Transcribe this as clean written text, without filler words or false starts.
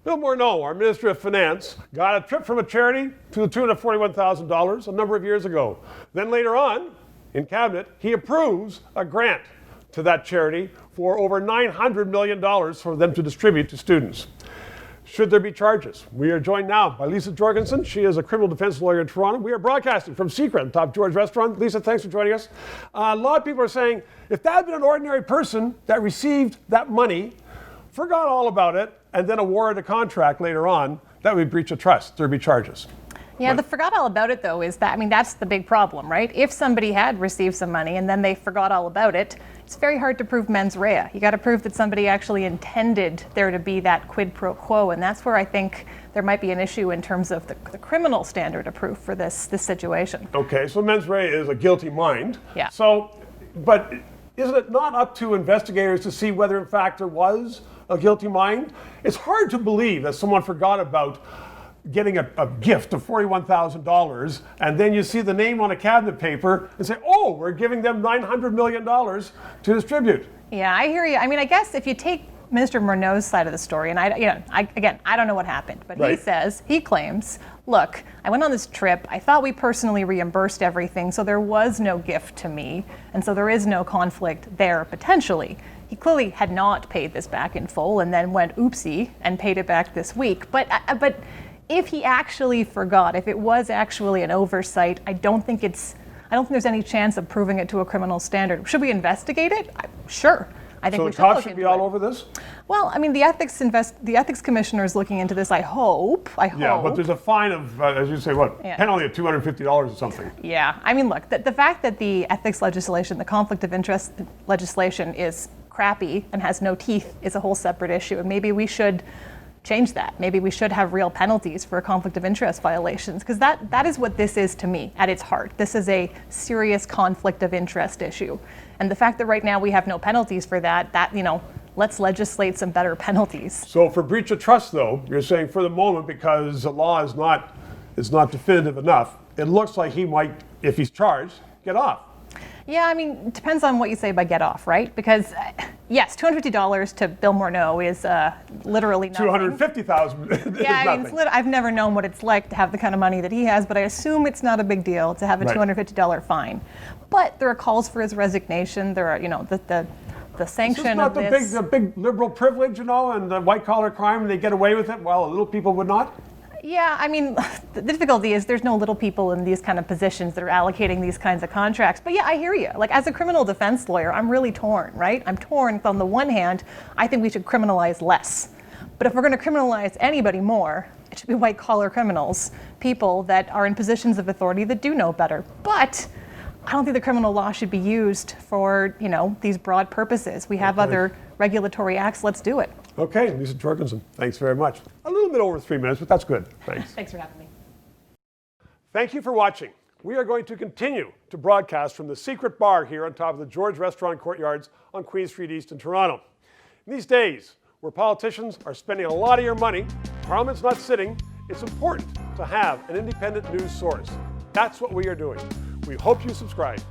Bill Morneau, our Minister of Finance, got a trip from a charity to the tune of $41,000 a number of years ago. Then later on, in Cabinet, he approves a grant to that charity for over $900 million for them to distribute to students. Should there be charges? We are joined now by Lisa Jørgensen. She is a criminal defense lawyer in Toronto. We are broadcasting from Secret on Top George Restaurant. Lisa, thanks for joining us. A lot of people are saying, if that had been an ordinary person that received that money, forgot all about it, and then awarded a contract later on, that would be breach of trust. There'd be charges. Yeah, the forgot all about it, though, is that, that's the big problem, right? If somebody had received some money and then they forgot all about it, it's very hard to prove mens rea. You got to prove that somebody actually intended there to be that quid pro quo, and that's where I think there might be an issue in terms of the criminal standard of proof for this situation. Okay, so mens rea is a guilty mind. Yeah. So, but isn't it not up to investigators to see whether in fact there was a guilty mind? It's hard to believe that someone forgot about getting a gift of $41,000 and then you see the name on a cabinet paper and say, oh, we're giving them $900 million to distribute. Yeah, I hear you. I guess if you take Minister Morneau's side of the story, and I don't know what happened, but Right. he claims, look, I went on this trip, I thought we personally reimbursed everything, so there was no gift to me, and so there is no conflict there potentially. He clearly had not paid this back in full and then went oopsie and paid it back this week. But if he actually forgot, if it was actually an oversight, I don't think there's any chance of proving it to a criminal standard. Should we investigate it? Sure. I think So we the should look cops should be into all it. over this? Well, the ethics commissioner is looking into this. I hope. Yeah, but there's a fine of, as you say, what? Yeah. Penalty of $250 or something. Yeah, look, the fact that the ethics legislation, the conflict of interest legislation is crappy and has no teeth is a whole separate issue. And maybe we should change that. Maybe we should have real penalties for conflict of interest violations, because that is what this is to me at its heart. This is a serious conflict of interest issue. And the fact that right now we have no penalties for that, let's legislate some better penalties. So for breach of trust, though, you're saying for the moment, because the law is not definitive enough, it looks like he might, if he's charged, get off. Yeah, it depends on what you say by get off, right? Because, yes, $250 to Bill Morneau is literally nothing. $250,000 is Yeah, nothing. I've never known what it's like to have the kind of money that he has, but I assume it's not a big deal to have a Right. $250 fine. But there are calls for his resignation. There are, the sanction Is this not of this. the big liberal privilege, and the white-collar crime, and they get away with it while little people would not? Yeah, the difficulty is there's no little people in these kind of positions that are allocating these kinds of contracts. But yeah, I hear you. Like, as a criminal defense lawyer, I'm really torn, right? I'm torn. On the one hand, I think we should criminalize less. But if we're going to criminalize anybody more, it should be white-collar criminals, people that are in positions of authority that do know better. But I don't think the criminal law should be used for, these broad purposes. We have other regulatory acts. Let's do it. Okay, Lisa Jørgensen, thanks very much. A little bit over 3 minutes, but that's good. Thanks. Thanks for having me. Thank you for watching. We are going to continue to broadcast from the secret bar here on top of the George Restaurant Courtyards on Queen Street East in Toronto. In these days, where politicians are spending a lot of your money, Parliament's not sitting, it's important to have an independent news source. That's what we are doing. We hope you subscribe.